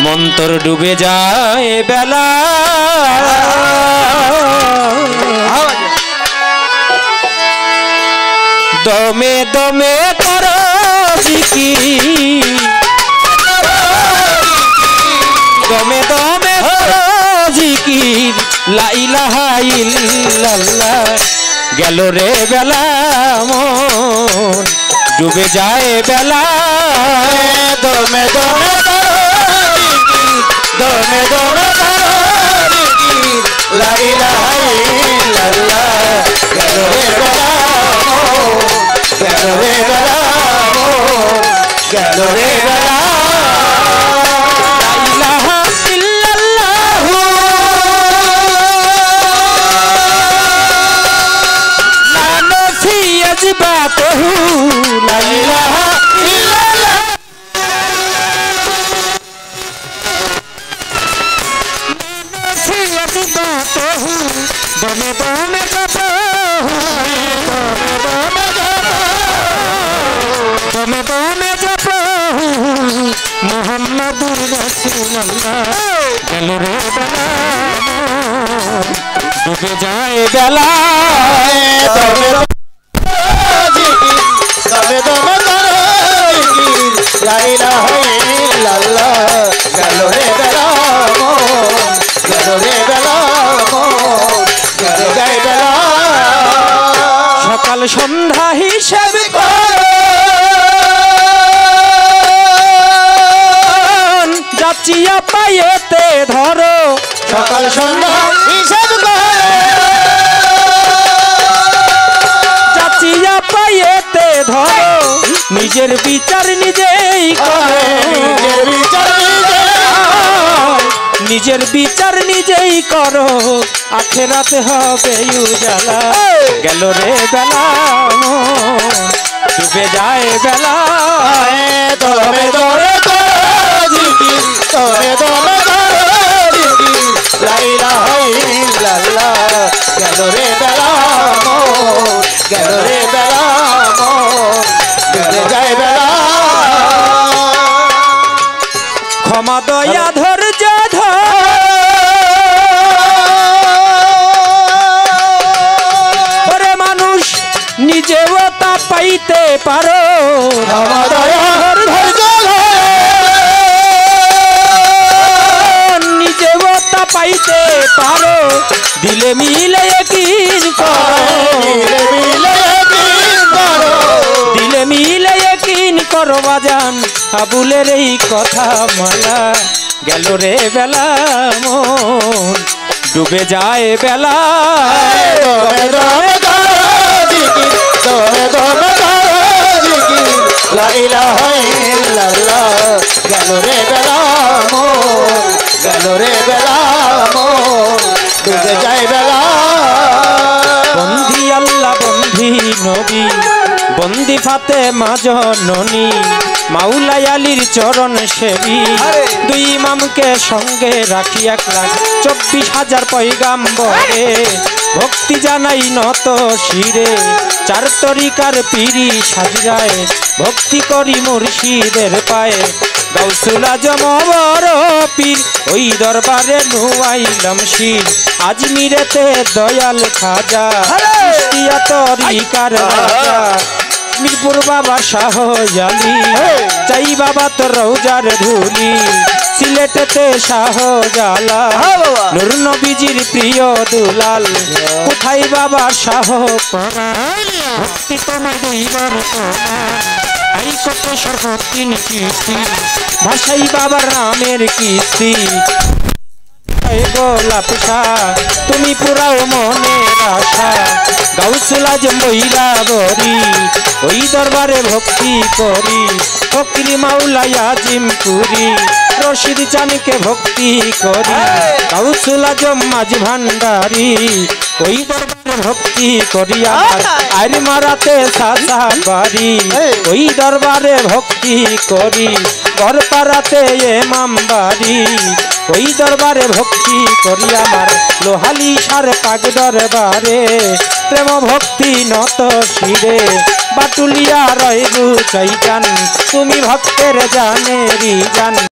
মন্তর ডুবে যায় বেলা দমে দমে করো জিকির দমে দমে করো জিকির লা ইলাহা ইল্লাল্লাহ গেল রে বেলা মন ডুবে যায় বেলা দমে দমে দমে দমে লা ইলাহা ইল্লাল্লাহ গেল রে বেলা গেল রে বেলা গেল রে বেলা লা ইলাহা ইল্লাল্লাহ লা নফিয়া জিবাতুহু লা ইলাহা ইল্লাল্লাহ দমে দমে জপো দমে দমে জপো মুহাম্মাদুর রাসূলুল্লাহ গেল রে বেলা ডুবে যায় বেলা দমে দমে দমে লা ইলাহা ইল্লাল্লাহ গেল রে বেলা গেল রে বেলা সকাল সন্ধ্যা হিসেব যাচিয়া পাইতে ধরো সকাল সন্ধ্যা হিসেব যাচিয়া পাইতে ধরো নিজের বিচার নিজেই করো নিজের বিচার নিজেই করো আখেরাতে হবে উজালা গেল রে বেলা ডুবে যায় বেলা দমে দমে জিকির দমে দমে জিকির লা ইলাহা ইল্লাল্লাহ গেল রে বেলা গেল রে বেলা গেল যায় বেলা ক্ষমা দয়া ধৈর্য ধরে মানুষ নিজেও তা পাইতে পারো নিজেও তা পাইতে পারো দিলে মিলে কিন করো দিলে মিলে কিন করো বাজান আবুলের এই কথা মালা গেল রে বেলা মন ডুবে যায় বেলা লা ইলাহা ইল্লাল্লাহ গেল রে বেলা মন গেল রে বেলা মন ডুবে যায় বেলা বন্ধি আল্লাহ বন্ধি নবী বন্দি ফাতেমা জননী মাওলাই আলীর চরণ সেবী দুই ইমামকে সঙ্গে রাখি 1,24,000 পয়গাম্বরে ভক্তি জানাই নত শিরে চার তরিকার পীরি সাজরায় ভক্তি করি মুর্শিদের পায়ে গাউসুল আজম বড় পীর ওই দরবারে নুয়াইলাম শির আজমিরেতে দয়াল খাজা কুষ্টিয়া তরিকার রাজা মিরপুর বাবা শাহ জালি চাই বাবা তো রওজার ধুলি সিলেটেতে শাহ জালা নূর নবীজির প্রিয় দুলাল কোথায় বাবা শাহ ভক্তি তোমার দইবার আই কত সর্বতিন কিস্তি ভাষাই বাবার নামের কিস্তি গোলাপ শাহ তুমি পুরাও মনের আশা গাউসুল আজম বইলা বরি ওই দরবারে ভক্তি করি ফকির মাওলাই আজিম পুরি রশিদ চানকে ভক্তি করি গাউসুল আজম মাঝ ভান্ডারি ওই দরবারে ভক্তি করি আর মারাতে সাসা বাড়ি ওই দরবারে ভক্তি করি বরপাড়াতে ইমাম বাড়ি ওই দরবারে ভক্তি করি আমার লোহালি সার পাগ দরবারে প্রেম ভক্তি নত শিরে বাটুলিয়া রয় গুচাই জান তুমি ভক্তের জানেরি জান।